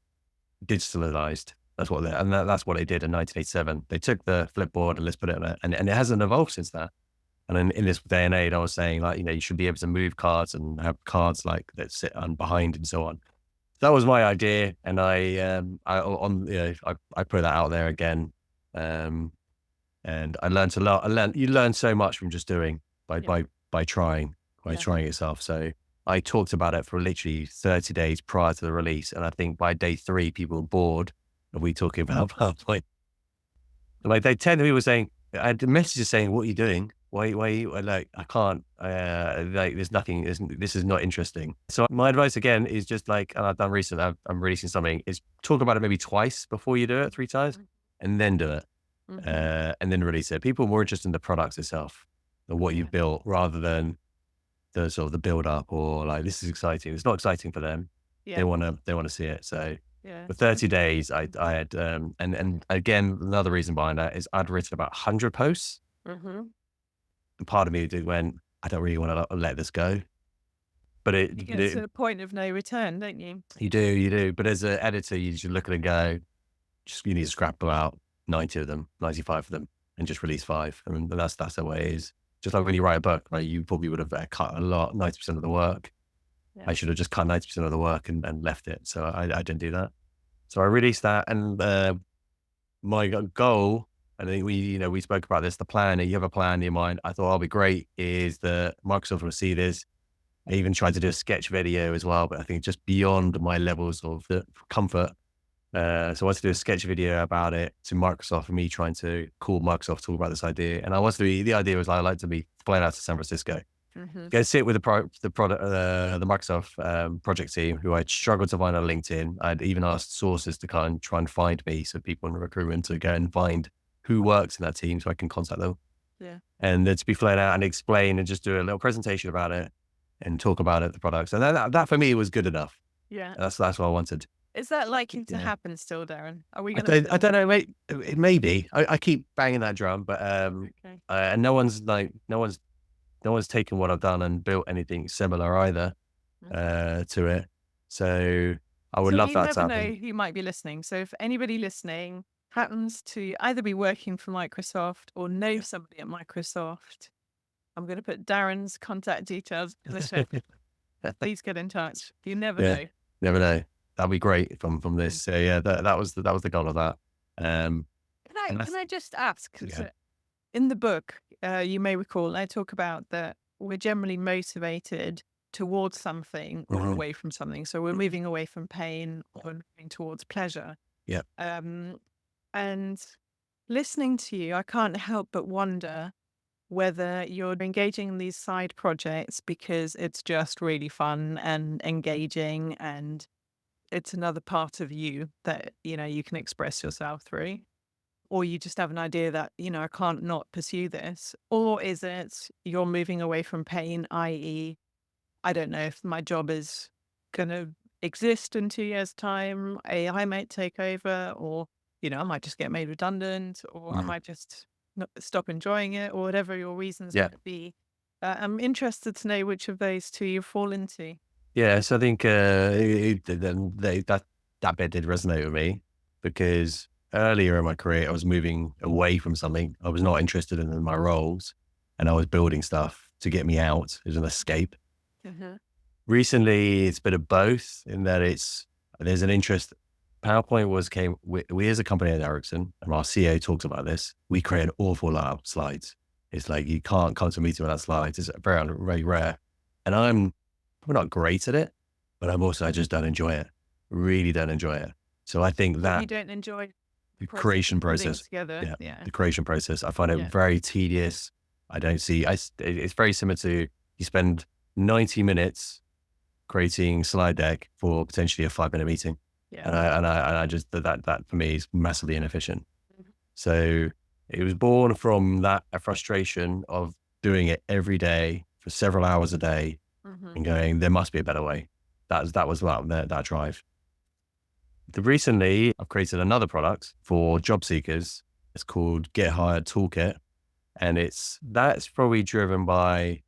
Speaker 2: digitalized. That's what they did in 1987. They took the flipboard and let's put it on it, and it hasn't evolved since that. And in this day and age, I was saying, like, you should be able to move cards and have cards like that sit on behind and so on. That was my idea, and I put that out there again, and I learned a lot. You learn so much from just doing by trying yourself. So I talked about it for literally 30 days prior to the release, and I think by day 3, people were bored of we talking about PowerPoint. Like, they 10 people were saying, I had messages saying, "What are you doing? Why, like, I can't, like, there's nothing, this is not interesting." So my advice again is just like, and I've done recently, I'm releasing something, is talk about it maybe twice before you do it, 3 times, and then do it, and then release it. People are more interested in the products itself, or what you've built, rather than the sort of the build up, or like, this is exciting. It's not exciting for them.
Speaker 1: Yeah.
Speaker 2: They want to see it. So
Speaker 1: Yeah.
Speaker 2: for 30 days, I had, and again, another reason behind that is I'd written about 100 posts.
Speaker 1: Mm-hmm.
Speaker 2: And part of me went, I don't really want to let this go. But
Speaker 1: You get to the point of no return, don't you?
Speaker 2: you do. But as an editor, you should look at it and go, you need to scrap about 90 of them, 95 of them, and just release 5. I mean, that's the way it is. Just like when you write a book, right? You probably would have cut a lot, 90% of the work.
Speaker 1: Yeah.
Speaker 2: I should have just cut 90% of the work and left it. So I didn't do that. So I released that, and my goal, and I think we spoke about this, the plan, you have a plan in your mind. I thought, I'll be great is that Microsoft will see this. I even tried to do a sketch video as well, but I think just beyond my levels of the comfort. So I wanted to do a sketch video about it to Microsoft for me trying to call Microsoft, talk about this idea. And I wanted to be, the idea was I'd like to be flying out to San Francisco,
Speaker 1: Hmm.
Speaker 2: go sit with the product, the Microsoft project team who I'd struggled to find on LinkedIn. I'd even asked sources to kind of try and find me. So people in recruitment to go and find who works in that team so I can contact them.
Speaker 1: Yeah.
Speaker 2: And then to be flown out and explain and just do a little presentation about it and talk about it, the products. And that for me was good enough.
Speaker 1: Yeah.
Speaker 2: That's what I wanted.
Speaker 1: Is that likely to
Speaker 2: Yeah.
Speaker 1: happen still, Darren? Are we
Speaker 2: I
Speaker 1: going to
Speaker 2: don't I
Speaker 1: still?
Speaker 2: don't know, mate. It may be. I keep banging that drum, but,
Speaker 1: Okay.
Speaker 2: and no one's taken what I've done and built anything similar either,
Speaker 1: Okay.
Speaker 2: to it. So I would
Speaker 1: So
Speaker 2: love
Speaker 1: you
Speaker 2: that to
Speaker 1: never know
Speaker 2: happen.
Speaker 1: who might be listening. So if anybody listening happens to either be working for Microsoft or know somebody at Microsoft, I'm going to put Darren's contact details in the show. Please get in touch. You never
Speaker 2: Yeah,
Speaker 1: know.
Speaker 2: never know. That'd be great from this.
Speaker 1: Mm.
Speaker 2: So yeah, that was the goal of that. And
Speaker 1: Can
Speaker 2: that's
Speaker 1: I just ask? 'Cause,
Speaker 2: yeah.
Speaker 1: in the book, you may recall, I talk about that we're generally motivated towards something or
Speaker 2: Mhm.
Speaker 1: away from something. So we're moving away from pain or we're moving towards pleasure.
Speaker 2: Yeah.
Speaker 1: Um, and listening to you, I can't help but wonder whether you're engaging in these side projects because it's just really fun and engaging and it's another part of you that, you can express yourself through. Or you just have an idea that, I can't not pursue this. Or is it you're moving away from pain, i.e., I don't know if my job is going to exist in 2 years' time, AI might take over, or, I might just get made redundant, or I
Speaker 2: Mhm.
Speaker 1: might just not stop enjoying it, or whatever your reasons
Speaker 2: Yeah.
Speaker 1: might be. I'm interested to know which of those two you fall into.
Speaker 2: Yeah, so I think, then that bit did resonate with me because earlier in my career, I was moving away from something I was not interested in my roles, and I was building stuff to get me out as an escape.
Speaker 1: Mhm.
Speaker 2: Recently, it's been a both in that there's an interest. PowerPoint we as a company at Ericsson, and our CEO talks about this. We create an awful lot of slides. It's like you can't come to a meeting without slides. It's very rare, and I'm probably not great at it, but I just don't enjoy it. Really don't enjoy it. So I think
Speaker 1: What you
Speaker 2: that
Speaker 1: don't enjoy the
Speaker 2: the
Speaker 1: process
Speaker 2: creation
Speaker 1: of putting it
Speaker 2: process,
Speaker 1: together.
Speaker 2: yeah,
Speaker 1: Yeah.
Speaker 2: the creation process, I find it
Speaker 1: Yeah.
Speaker 2: very tedious. I don't see. It's very similar to you spend 90 minutes creating slide deck for potentially a 5-minute meeting.
Speaker 1: Yeah.
Speaker 2: And I just, that for me is massively inefficient.
Speaker 1: Mhm.
Speaker 2: So it was born from that a frustration of doing it every day for several hours a day
Speaker 1: Mhm.
Speaker 2: and going, there must be a better way. That was that drive. Recently, I've created another product for job seekers. It's called Get Hired Toolkit. And that's probably driven by,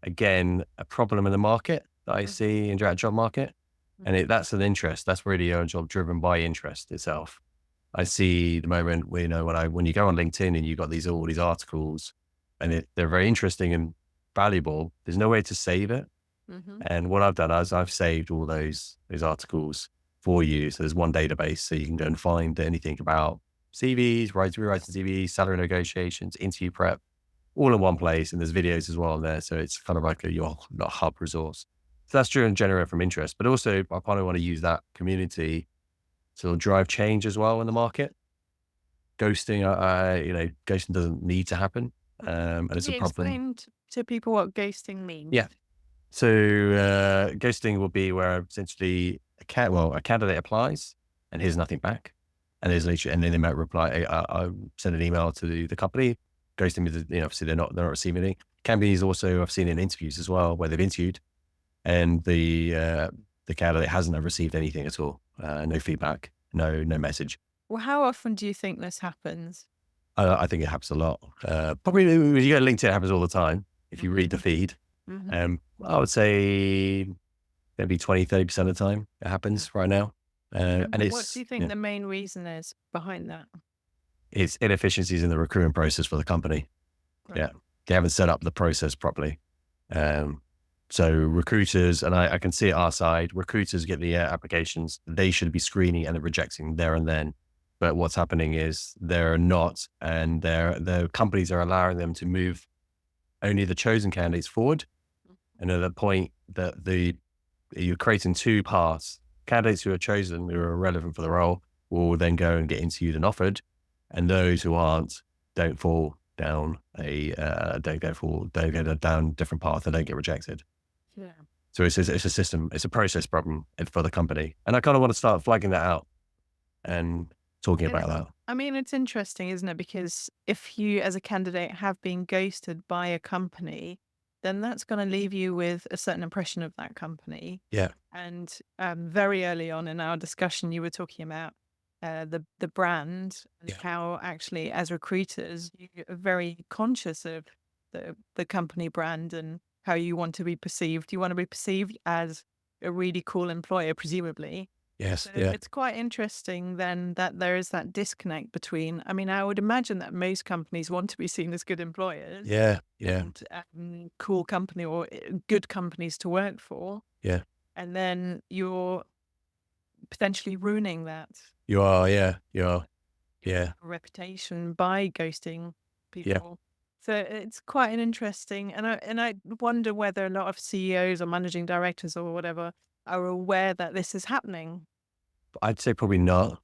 Speaker 2: again, a problem in the market that I
Speaker 1: Mhm.
Speaker 2: see in the job market. And
Speaker 1: Mhm.
Speaker 2: that's an interest. That's really a job driven by interest itself. I see the moment where, when you go on LinkedIn and you've got all these articles and they're very interesting and valuable, there's no way to save it.
Speaker 1: Mhm.
Speaker 2: And what I've done is I've saved all those articles for you. So there's one database so you can go and find anything about CVs, rewriting CVs, salary negotiations, interview prep, all in one place. And there's videos as well there. So it's kind of like your hub resource. So that's true and generate from interest. But also I kind of want to use that community to drive change as well in the market. Ghosting doesn't need to happen. And
Speaker 1: Can
Speaker 2: it's a
Speaker 1: you
Speaker 2: problem.
Speaker 1: explain to people what ghosting
Speaker 2: Yeah.
Speaker 1: means?
Speaker 2: So ghosting will be where essentially a candidate applies and hears nothing back, and and then they might reply, I send an email to the company. Ghosting means that, obviously they're not receiving anything. Can be is also I've seen in interviews as well where they've interviewed and the candidate hasn't received anything at all, no feedback, no message.
Speaker 1: Well, how often do you think this happens?
Speaker 2: I think it happens a lot. Probably when you go to LinkedIn, it happens all the time. If you read the
Speaker 1: Mhm.
Speaker 2: feed,
Speaker 1: Mhm.
Speaker 2: I would say maybe 20-30% of the time it
Speaker 1: Yeah.
Speaker 2: happens right now.
Speaker 1: And
Speaker 2: And
Speaker 1: what do you think
Speaker 2: yeah,
Speaker 1: the main reason is behind that?
Speaker 2: it's inefficiencies in the recruitment process for the company.
Speaker 1: Right.
Speaker 2: Yeah. They haven't set up the process properly. Um, so recruiters, and I can see it our side, recruiters get the applications, they should be screening and then rejecting there and then. But what's happening is they're not, and the companies are allowing them to move only the chosen candidates forward. And at that point, you're creating two paths. Candidates who are chosen, who are relevant for the role, will then go and get interviewed and offered, and those who aren't don't fall down don't go down a different path and don't get rejected.
Speaker 1: Yeah.
Speaker 2: So it's a system, it's a process problem for the company, and I kind of want to start flagging that out and talking
Speaker 1: And
Speaker 2: about that.
Speaker 1: I mean, it's interesting, isn't it? Because if you, as a candidate, have been ghosted by a company, then that's going to leave you with a certain impression of that company.
Speaker 2: Yeah,
Speaker 1: And very early on in our discussion, you were talking about the brand and
Speaker 2: yeah,
Speaker 1: how actually, as recruiters, you are very conscious of the company brand and how you want to be perceived. You want to be perceived as a really cool employer, presumably.
Speaker 2: yes,
Speaker 1: So
Speaker 2: yeah,
Speaker 1: it's quite interesting then that there is that disconnect between, I mean, I would imagine that most companies want to be seen as good employers
Speaker 2: yeah, yeah,
Speaker 1: and cool company or good companies to work for.
Speaker 2: yeah.
Speaker 1: And then you're potentially ruining that
Speaker 2: You are, yeah, you are, yeah,
Speaker 1: reputation by ghosting
Speaker 2: yeah.
Speaker 1: people. So it's quite an interesting, and I wonder whether a lot of CEOs or managing directors or whatever are aware that this is happening.
Speaker 2: I'd say probably not,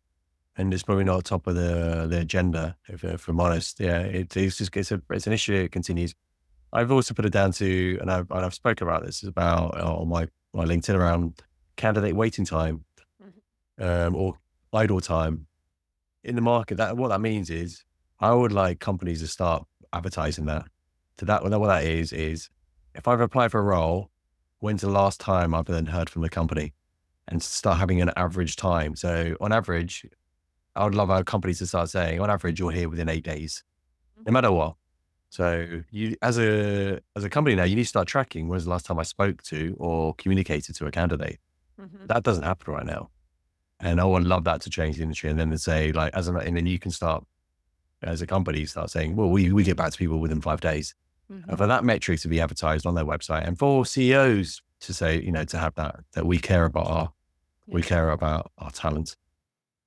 Speaker 2: and it's probably not top of the agenda, if I'm honest. Yeah, it's just it's an issue. It continues. I've also put it down to, and I've spoken about this about on my LinkedIn around candidate waiting time,
Speaker 1: Mhm.
Speaker 2: or idle time in the market. That what that means is I would like companies to start advertising that. So that what that is if I've applied for a role, when's the last time I've then heard from the company, and start having an average time. So on average, I would love our companies to start saying, on average, you're here within 8 days, no matter what. So you, as a company now, you need to start tracking when's the last time I spoke to or communicated to a candidate.
Speaker 1: Mhm.
Speaker 2: That doesn't happen right now, and I would love that to change the industry. And then to say like, and then you can start as a company start saying, well, we get back to people within 5 days. And
Speaker 1: Mhm.
Speaker 2: for that metric to be advertised on their website, and for CEOs to say, to have that we
Speaker 1: Yeah.
Speaker 2: care about our talent.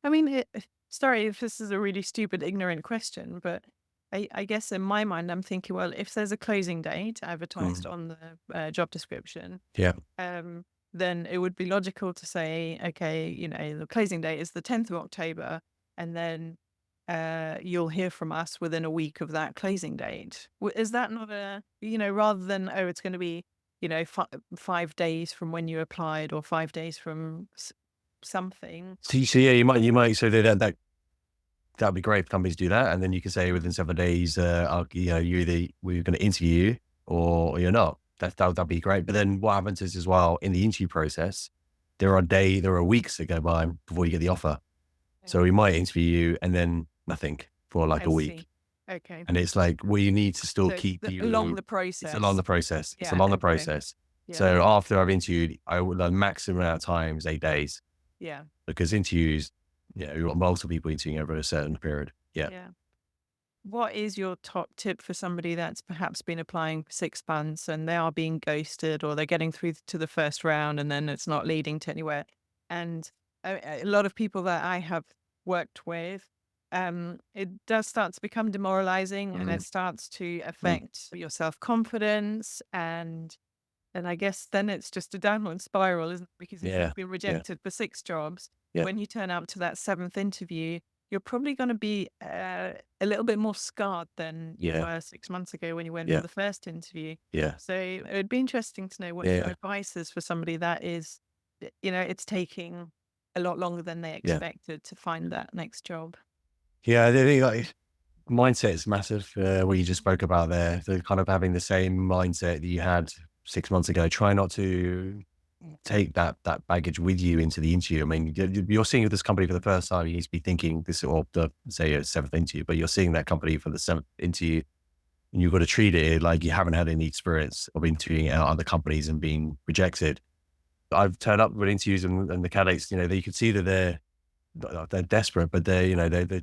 Speaker 1: I mean, sorry if this is a really stupid, ignorant question, but I guess in my mind, I'm thinking, well, if there's a closing date advertised
Speaker 2: Mm.
Speaker 1: on the job description,
Speaker 2: Yeah.
Speaker 1: um, then it would be logical to say, okay, the closing date is the 10th of October, and then you'll hear from us within a week of that closing date. Is that not rather than, oh, it's going to be, 5 days from when you applied or 5 days from something?
Speaker 2: So yeah, you might so that'd be great if companies do that, and then you can say within 7 days, we're going to interview you or you're not. That'd be great. But then what happens is as well in the interview process, there are weeks that go by before you get the offer. So we might interview you and then nothing for like
Speaker 1: I
Speaker 2: a week,
Speaker 1: see. Okay.
Speaker 2: and it's like we need to still
Speaker 1: So it's
Speaker 2: keep
Speaker 1: along
Speaker 2: you.
Speaker 1: the
Speaker 2: It's along
Speaker 1: process.
Speaker 2: the process. It's
Speaker 1: Yeah.
Speaker 2: along the
Speaker 1: Okay.
Speaker 2: process.
Speaker 1: Yeah.
Speaker 2: So after I've interviewed, I would the maximum amount of time is 8 days
Speaker 1: Yeah.
Speaker 2: because interviews, you've got multiple people interviewing over a certain period. Yeah.
Speaker 1: Yeah. What is your top tip for somebody that's perhaps been applying for 6 months and they are being ghosted or they're getting through to the first round and then it's not leading to anywhere? And a lot of people that I have worked with, it does start to become demoralizing and
Speaker 2: Mm,
Speaker 1: it starts to
Speaker 2: mm.
Speaker 1: affect your self confidence and I guess then it's just a downward spiral, isn't it? Because if
Speaker 2: Yeah.
Speaker 1: you've been
Speaker 2: Yeah.
Speaker 1: rejected for 6 jobs,
Speaker 2: Yeah.
Speaker 1: when you turn up to that seventh interview, you're probably going to be a little bit more scarred than you
Speaker 2: Yeah.
Speaker 1: were 6 months ago when you went for
Speaker 2: Yeah.
Speaker 1: the first interview.
Speaker 2: Yeah.
Speaker 1: So it would be interesting to know what your
Speaker 2: Yeah.
Speaker 1: advice is for somebody that is, it's taking a lot longer than they
Speaker 2: Yeah.
Speaker 1: expected to find that next job.
Speaker 2: Yeah. I think like mindset is massive. What you just spoke about there, the kind of having the same mindset that you had 6 months ago. Try not to take that baggage with you into the interview. I mean, you're seeing this company for the first time. You need to be thinking this, or the say a seventh interview, but you're seeing that company for the seventh interview, and you've got to treat it like you haven't had any experience of interviewing at other companies and being rejected. I've turned up with interviews and the candidates, you can see that they're desperate, but they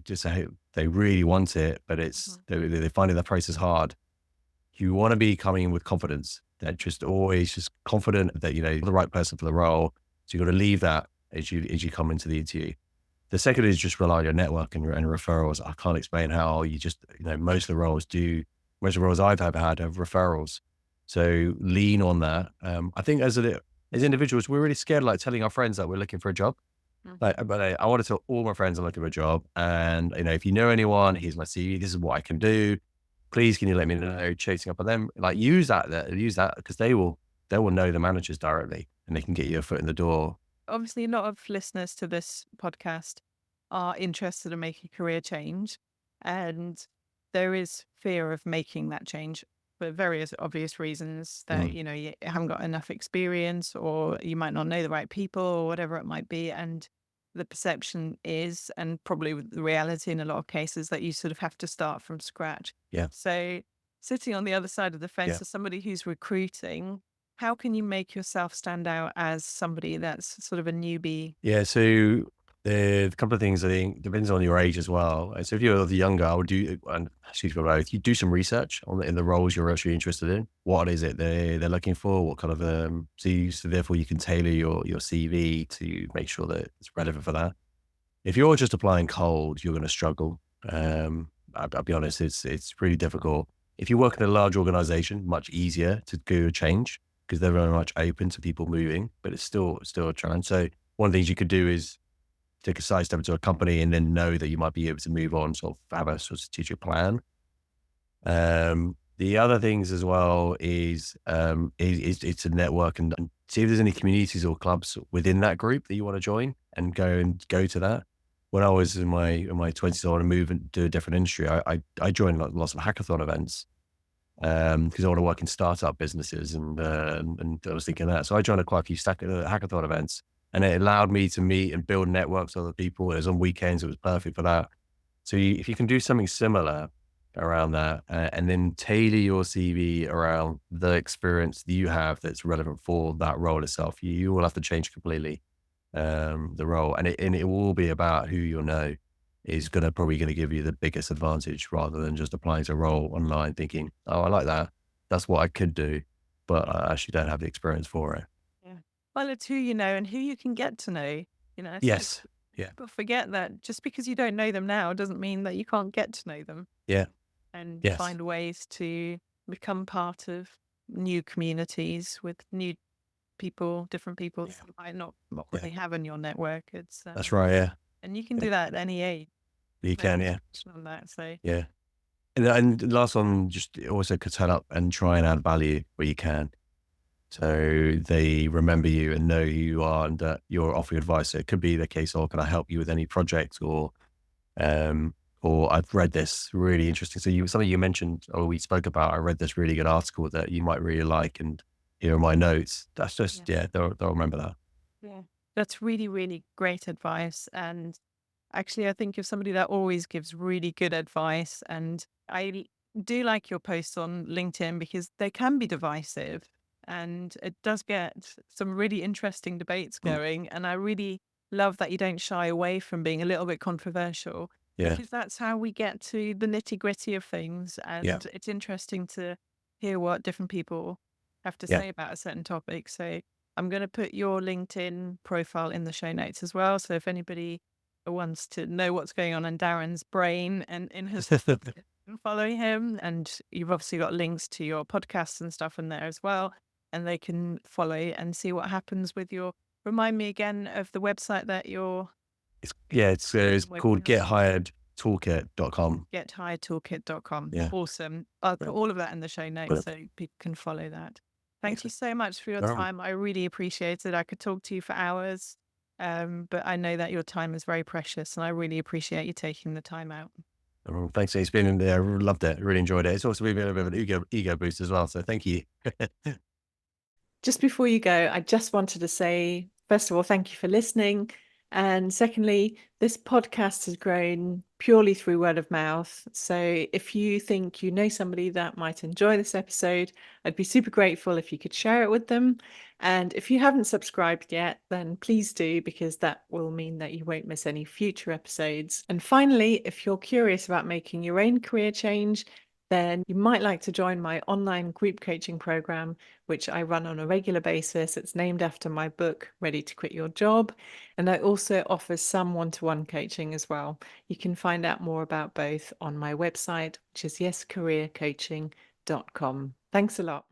Speaker 2: just they really want it, but
Speaker 1: Mhm.
Speaker 2: they're finding the process hard. You want to be coming in with confidence. That just always just confident that you're the right person for the role. So you got to leave that as you come into the interview. The second is just rely on your network and referrals. I can't explain how you just, most of the roles do, most of the roles I've ever had have referrals. So lean on that. I think as individuals, we're really scared, like telling our friends that we're looking for a job.
Speaker 1: Mhm.
Speaker 2: Like, but I want to tell all my friends I'm looking for a job. And, if you know anyone, here's my CV. This is what I can do. Please, can you let me know? Chasing up on them. Like use that because they will know the managers directly and they can get you a foot in the door.
Speaker 1: Obviously, a lot of listeners to this podcast are interested in making a career change, and there is fear of making that change for various obvious reasons that
Speaker 2: Mm,
Speaker 1: you haven't got enough experience, or you might not know the right people, or whatever it might be. And the perception is, and probably with the reality in a lot of cases, that you sort of have to start from scratch.
Speaker 2: yeah.
Speaker 1: So, sitting on the other side of the
Speaker 2: Yeah.
Speaker 1: fence as somebody who's recruiting, how can you make yourself stand out as somebody that's sort of a newbie?
Speaker 2: Yeah, so the couple of things I think depends on your age as well. So if you're younger, I would do, and excuse me, both. You do some research in the roles you're actually interested in. What is it they're looking for? What kind of so therefore you can tailor your CV to make sure that it's relevant for that. If you're just applying cold, you're going to struggle. I'll be honest, it's pretty difficult. If you work in a large organization, much easier to do a change because they're very much open to people moving, but it's still a challenge. So one of the things you could do is take a side step into a company and then know that you might be able to move on, sort of have a sort of strategic plan. The other things as well is it's a network and see if there's any communities or clubs within that group that you want to join and go to that. When I was in my 20s, I want to move and do a different industry. I joined lots of hackathon events because I want to work in startup businesses and I was thinking that. So I joined quite a few hackathon events and it allowed me to meet and build networks with other people. It was on weekends. It was perfect for that. So if you can do something similar around that and then tailor your CV around the experience that you have that's relevant for that role itself, you will have to change completely the role, and it will be about who you know is probably gonna give you the biggest advantage rather than just applying to a role online thinking, oh, I like that, that's what I could do, but I actually don't have the experience for it.
Speaker 1: Yeah. Well, it's who you know and who you can get to know. I think
Speaker 2: Yes, yeah,
Speaker 1: people forget that just because you don't know them now doesn't mean that you can't get to know them
Speaker 2: yeah,
Speaker 1: and
Speaker 2: yes,
Speaker 1: find ways to become part of new communities with new people, different people
Speaker 2: yeah,
Speaker 1: that you might not
Speaker 2: yeah.
Speaker 1: really have in your network.
Speaker 2: That's right. Yeah,
Speaker 1: And you can
Speaker 2: yeah.
Speaker 1: do that at any age.
Speaker 2: You
Speaker 1: No
Speaker 2: can. Yeah,
Speaker 1: restriction on that. So
Speaker 2: yeah. And the last one, just also could turn up and try and add value where you can. So they remember you and know who you are and that you're offering advice. So it could be the case, or can I help you with any project um, or I've read this really interesting. So something you mentioned or we spoke about, I read this really good article that you might really like and here are my notes. That's
Speaker 1: yeah.
Speaker 2: just, yeah, they'll remember that.
Speaker 1: Yeah. That's really, really great advice. And actually, I think you're somebody that always gives really good advice. And do like your posts on LinkedIn because they can be divisive and it does get some really interesting debates
Speaker 2: Mm,
Speaker 1: going. And I really love that you don't shy away from being a little bit controversial
Speaker 2: yeah.
Speaker 1: because that's how we get to the nitty gritty of things.
Speaker 2: Yeah.
Speaker 1: And it's interesting to hear what different people have to
Speaker 2: Yeah.
Speaker 1: say about a certain topic. So I'm going to put your LinkedIn profile in the show notes as well. So if anybody wants to know what's going on in Darren's brain and in his can follow him, and you've obviously got links to your podcasts and stuff in there as well, and they can follow and see what happens with your. Remind me again of the website that you're
Speaker 2: It's called
Speaker 1: working on.
Speaker 2: gethiredtoolkit.com.
Speaker 1: GetHiredToolkit.com.
Speaker 2: Yeah.
Speaker 1: Awesome. I'll put
Speaker 2: Brilliant.
Speaker 1: all of that in the show notes
Speaker 2: Brilliant.
Speaker 1: so people can follow that. Thank you
Speaker 2: Amazing.
Speaker 1: so much for your
Speaker 2: No,
Speaker 1: time. I really appreciate it. I could talk to you for hours, but I know that your time is very precious and I really appreciate you taking the time out.
Speaker 2: thanks. It's been, I loved it. Really enjoyed it. It's also been a bit of an ego boost as well. So thank you.
Speaker 1: Just before you go, I just wanted to say, first of all, thank you for listening. And secondly, this podcast has grown purely through word of mouth. So if you think you know somebody that might enjoy this episode, I'd be super grateful if you could share it with them. And if you haven't subscribed yet, then please do, because that will mean that you won't miss any future episodes. And finally, if you're curious about making your own career change,
Speaker 3: then you might like to join my online group coaching program, which I run on a regular basis. It's named after my book, Ready to Quit Your Job. And I also offer some one-to-one coaching as well. You can find out more about both on my website, which is yescareercoaching.com. Thanks a lot.